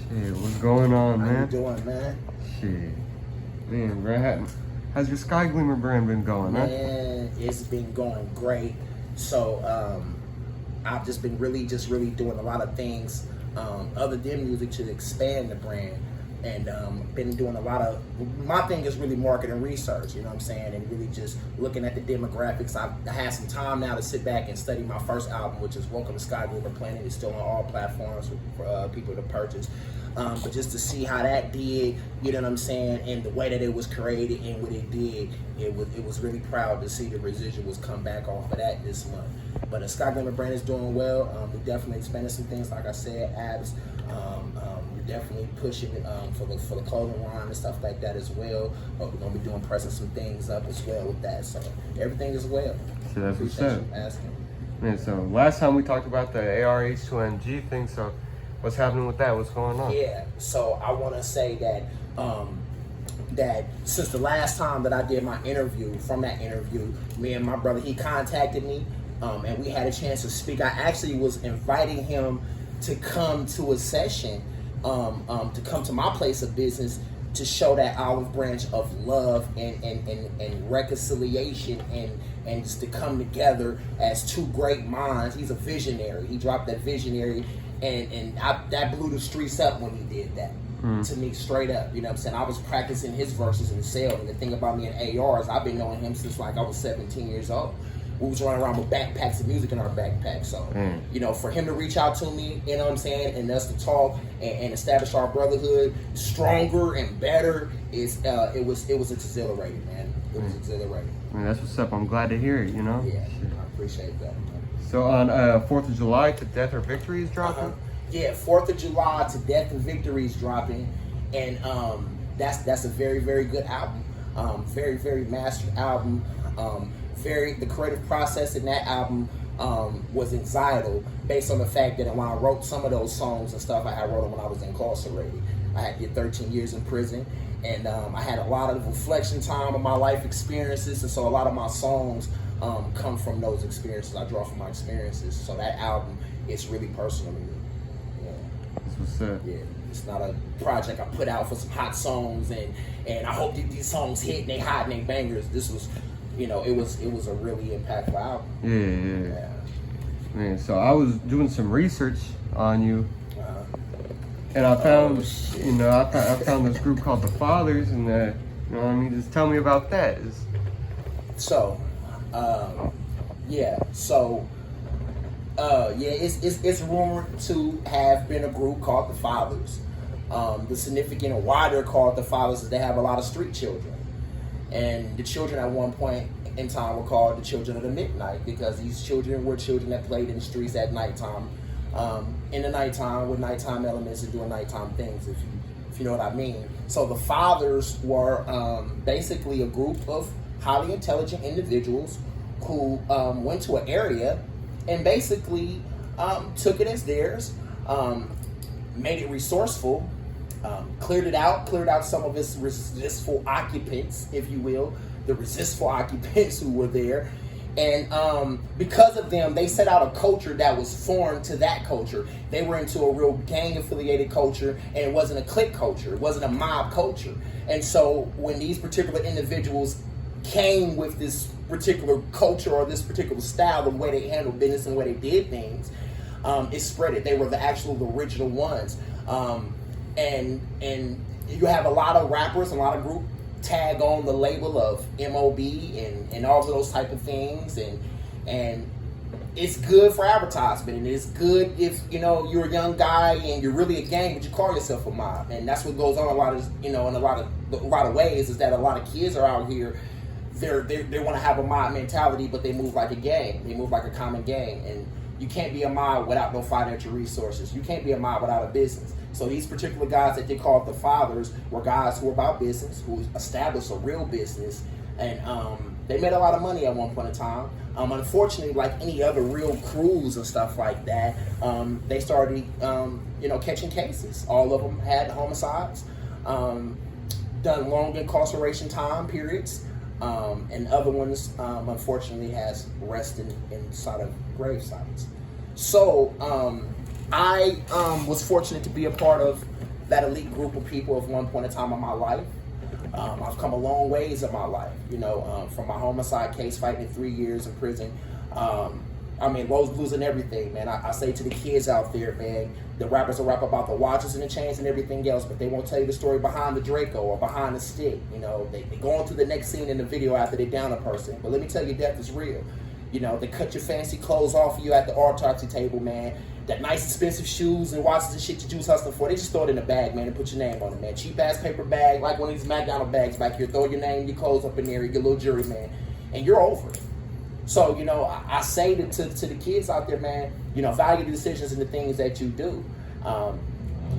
Shit, what's going on, man? How you doing, man? Shit. Man, bro, how's your SkyGleemer brand been going, man, huh? It's been going great. So, I've just been really doing a lot of things other than music to expand the brand. And been doing a lot of, my thing is really market and research, you know what I'm saying? And really just looking at the demographics. I had some time now to sit back and study my first album, which is Welcome to SkyGleemer Planet. It's still on all platforms for people to purchase. But just to see how that did, you know what I'm saying, and the way that it was created and what it did, it was really proud to see the residuals come back off of that this month. But the SkyGleemer brand is doing well. We definitely expanded some things, like I said, apps. We're definitely pushing it for the clothing line and stuff like that as well. But we're gonna be pressing some things up as well with that. So everything is well. So that's what's up. Asking. Man, so last time we talked about the ARH2MG thing, so what's happening with that? What's going on? Yeah, so I want to say that that since the last time that I did my interview, from that interview, me and my brother, he contacted me, and we had a chance to speak. I actually was inviting him to come to a session, to come to my place of business to show that olive branch of love and reconciliation and just to come together as two great minds. He's a visionary. He dropped that visionary. And that blew the streets up when he did that. To me, straight up, you know what I'm saying? I was practicing his verses in cell, and the thing about me and ARs, I've been knowing him since like I was 17 years old. We was running around with backpacks of music in our backpacks. So, you know, for him to reach out to me, you know what I'm saying, and us to talk and establish our brotherhood stronger and better, it was exhilarating, man. It was exhilarating. Man, that's what's up. I'm glad to hear it, you know? Yeah, I appreciate that, man. So on 4th of July, To Death or Victory is dropping? Yeah, 4th of July, To Death and Victory is dropping. And that's a very, very good album. Very, very mastered album. The creative process in that album was anxietal, based on the fact that when I wrote some of those songs and stuff, I wrote them when I was incarcerated. I had did 13 years in prison, and I had a lot of reflection time of my life experiences, and so a lot of my songs come from those experiences. I draw from my experiences. So that album is really personal to me. Yeah. That's what's up. Yeah. It's not a project I put out for some hot songs and I hope that these songs hit and they hot and they bangers. This was, you know, it was a really impactful album. Yeah. Man, so I was doing some research on you, and I found, I found this group called The Fathers, and you know what I mean. Just tell me about that. It's rumored to have been a group called The Fathers. The significant and why they're called The Fathers is they have a lot of street children. And the children at one point in time were called the children of the midnight, because these children were children that played in the streets at nighttime, in the nighttime with nighttime elements and doing nighttime things, if you know what I mean. So the Fathers were basically a group of highly intelligent individuals who went to an area and basically took it as theirs, made it resourceful, cleared out some of its resistful occupants, if you will, the resistful occupants who were there. And because of them, they set out a culture that was foreign to that culture. They were into a real gang-affiliated culture, and it wasn't a clique culture. It wasn't a mob culture. And so when these particular individuals came with this particular culture or this particular style, the way they handled business and the way they did things, it spread it. They were the original ones. And you have a lot of rappers, a lot of group tag on the label of MOB and all of those type of things, and it's good for advertisement, and it's good if you're a young guy and you're really a gang but you call yourself a mob. And that's what goes on in a lot of ways, is that a lot of kids are out here, they want to have a mob mentality, but they move like a gang, they move like a common gang. And you can't be a mob without no financial resources. You can't be a mob without a business. So these particular guys that they called The Fathers were guys who were about business, who established a real business, and they made a lot of money at one point in time. Unfortunately, like any other real crews and stuff like that, they started, catching cases. All of them had homicides, done long incarceration time periods, and other ones, unfortunately, has rested inside of grave sites. So I was fortunate to be a part of that elite group of people at one point in time in my life. I've come a long ways in my life, you know, from my homicide case, fighting 3 years in prison. I mean, lows, blues, and everything, man. I say to the kids out there, man, the rappers will rap about the watches and the chains and everything else, but they won't tell you the story behind the Draco or behind the stick. You know, they go on to the next scene in the video after they down a person. But let me tell you, death is real. You know, they cut your fancy clothes off of you at the autopsy table, man. That nice expensive shoes and watches and shit you was hustling for, they just throw it in a bag, man, and put your name on it, man. Cheap ass paper bag, like one of these McDonald's bags back here. Throw your name, your clothes up in there, your little jury, man, and you're over it. So, you know, I say to the kids out there, man, you know, value the decisions and the things that you do,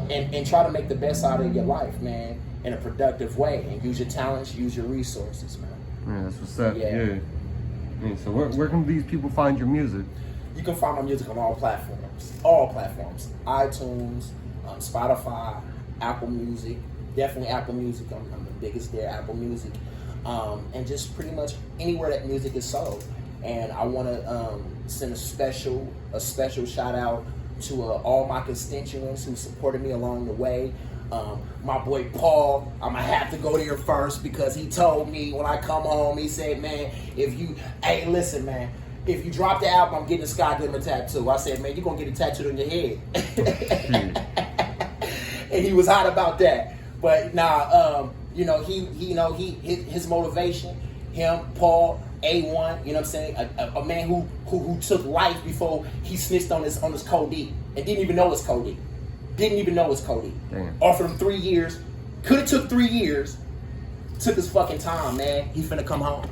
and try to make the best out of your life, man, in a productive way, and use your talents, use your resources, man. Yeah, that's what's up. Yeah. So where can these people find your music? You can find my music on all platforms, iTunes, Spotify, Apple Music, definitely Apple Music. I'm the biggest there, Apple Music, and just pretty much anywhere that music is sold. And I want to send a special shout out to all my constituents who supported me along the way. My boy Paul, I'm gonna have to go there first because he told me when I come home, he said, man, hey, listen, man, if you drop the album, I'm getting a SkyGleemer tattoo. I said, man, you're gonna get it tattooed on your head. And he was hot about that. But you know, his motivation, him, Paul, A1, you know what I'm saying? A man who took life before he snitched on his codeine and didn't even know it's codeine. Damn. Offered him 3 years. Could have took 3 years. Took his fucking time, man. He finna come home.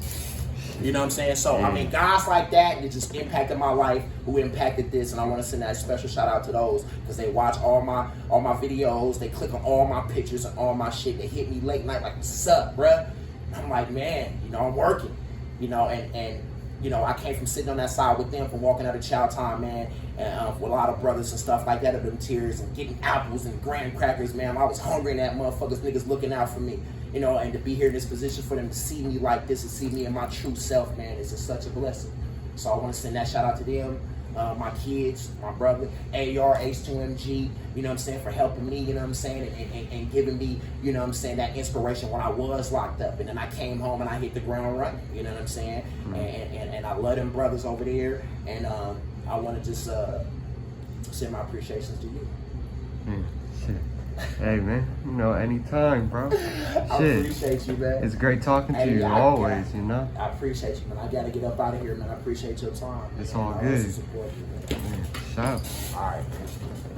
You know what I'm saying? So, I mean, guys like that, it just impacted my life, who impacted this, and I want to send that special shout out to those, because they watch all my videos, they click on all my pictures and all my shit, they hit me late night like, what's up, bruh? And I'm like, man, you know, I'm working, you know, and you know, I came from sitting on that side with them, from walking out of Child Time, man, and with a lot of brothers and stuff like that of them tears, and getting apples and graham crackers, man. I was hungry in that motherfuckers, niggas looking out for me. You know, and to be here in this position for them to see me like this and see me in my true self, man, is just such a blessing. So I want to send that shout out to them, my kids, my brother, AR, H2MG, you know what I'm saying, for helping me, you know what I'm saying, and giving me, you know what I'm saying, that inspiration when I was locked up. And then I came home and I hit the ground running, you know what I'm saying? And I love them brothers over there. And I want to just send my appreciations to you. Shit. Hey, man, you know, anytime, bro. I appreciate you, man. It's great talking to you, always, you know? I appreciate you, man. I got to get up out of here, man. I appreciate your time. It's all good. Support you, man. Shout. All right, man.